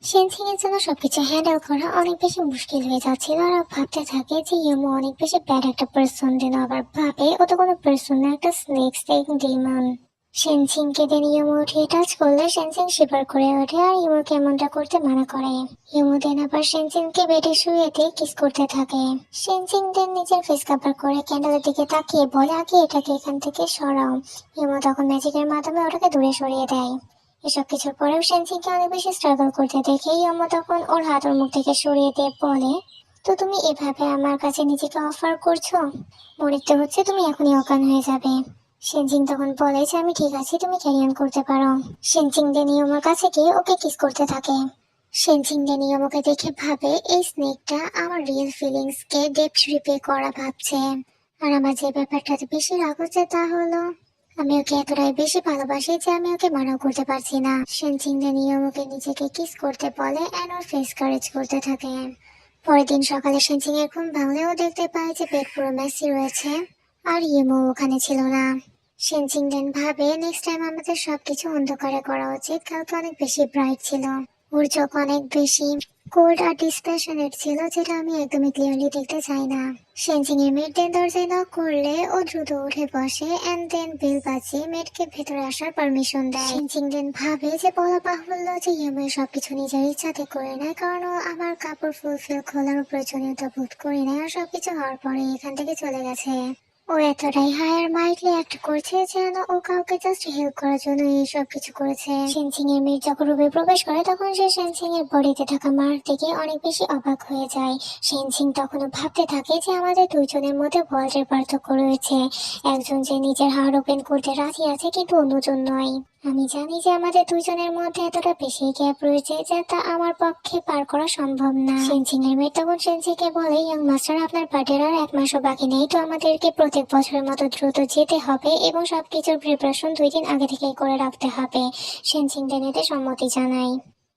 Sensing এর জন্য সবকিছু হ্যান্ডেল করা অনেক বেশি মুশকিল হয়ে যাচ্ছিল। আর ও ভাবতে থাকে যে ইউমো অনেক বেশি ব্যাড একটা পার্সন, দেন আবার ভাবে ও তো কোনো পার্সন না, একটা স্নেক স্নেক ডিমন। সেনসিংকে দেন ইউমো উঠিয়ে টাচ করলে সেনসিং শিবার করে ওঠে আর ইউমোকে এমনটা করতে মানা করে। ইউমো দেন আবার সেনসিংকে বেডে শুয়ে দিয়ে কিস করতে থাকে। সেনসিং দেন নিজের ফেস কাভার করে ক্যান্ডেলের দিকে তাকিয়ে বলে, আগে এটাকে এখান থেকে সরাও। ইউমো তখন ম্যাজিকের মাধ্যমে ওটাকে দূরে সরিয়ে দেয়। এসব কিছুর পরেও সেনসিংকে অনেক বেশি স্ট্রাগল করতে দেখে ইয়মো তখন ওর হাত ওর মুখ থেকে সরিয়ে দিয়ে বলে, তো তুমি এভাবে আমার কাছে নিজেকে অফার করছো, মনে তো হচ্ছে তুমি এখনই অজ্ঞান হয়ে যাবে। সেনজিং তখন বলে যে আমি ঠিক আছি, তুমি ক্যারি অন করতে পারো। সেনজিং দেন ইয়মোর কাছে গিয়ে ওকে কিস করতে থাকে। সেনজিং দেন ইয়মোকে দেখে ভাবে এই স্নেকটা আমার রিয়েল ফিলিংস কে ডেপথ রিপে করা ভাবছে। আর আমার যে ব্যাপারটাতে বেশি রাগ হচ্ছে তা হলো আমি ওকে এতটাই বেশি ভালোবাসি যে আমি ওকে মানাও করতে পারছি না। সেনচিংদা নিয়ম ওকে নিজেকে কিস করতে বলে এন্ড ওর ফেস কারেজ করতে থাকে। পরের দিন সকালে সেনচিং এর ঘুম ভাঙলেও দেখতে পায় যে বেড পুরো মেসি রয়েছে আর ইমো ওখানে ছিল না। সেনচিং দেন ভাবে নেক্সট টাইম আমাদের সবকিছু অন্ধকারে করা উচিত, কালকে অনেক বেশি ব্রাইট ছিল। ওর চোখ অনেক বেশি কোল্ড আর ডিসপ্যাশনেট ছিল, যেটা আমি একদমই ক্লিয়ারলি দেখতে চাই না। সেনজিং এর মেড দেন দরজায় নক করলে ও দ্রুত উঠে বসে এন্ড দেন বেল বাজিয়ে মেডকে ভেতরে আসার পারমিশন দেয়। সেনজিং দেন ভাবে যে বলা বাহুল্য যে ইয়েমে সবকিছু নিজের ইচ্ছাতে করে নেয়, কারণ ও আমার কাপড় ফুলফিল খোলার প্রয়োজনীয়তা বোধ করে নেয় আর সবকিছু হওয়ার পরে এখান থেকে চলে গেছে। ও এতটাই হায়ার মাইন্ডলি অ্যাক্ট করছে যেন ও কাউকে জাস্ট হেল্প করার জন্য এইসব কিছু করেছে। সেনসিং এর মেয়ে যখন রুমে প্রবেশ করে তখন সে সেনসিং এর বডিতে থাকা মার থেকে অনেক বেশি অবাক হয়ে যায়। সেনসিং তখনও ভাবতে থাকে যে আমাদের দুইজনের মধ্যে বয়সের পার্থক্য রয়েছে, একজন যে নিজের হার্ট ওপেন করতে রাজি আছে কিন্তু অন্যজন নয়। আমি জানি যে আমাদের দুইজনের মধ্যে এতটা বেশি গ্যাপ রয়েছে যে তা আমার পক্ষে পার করা সম্ভব না। সেনসিং এর মেয়ে তখন সেনসিকে বলে, ইয়াং মাস্টার আপনার বার্থডের আর 1 মাসও বাকি নেই, তো আমাদেরকে প্রত্যেক বছরের মতো দ্রুত যেতে হবে এবং সবকিছুর প্রিপারেশন 2 দিন আগে থেকেই করে রাখতে হবে। সেনসিং দেন এতে সম্মতি জানায়।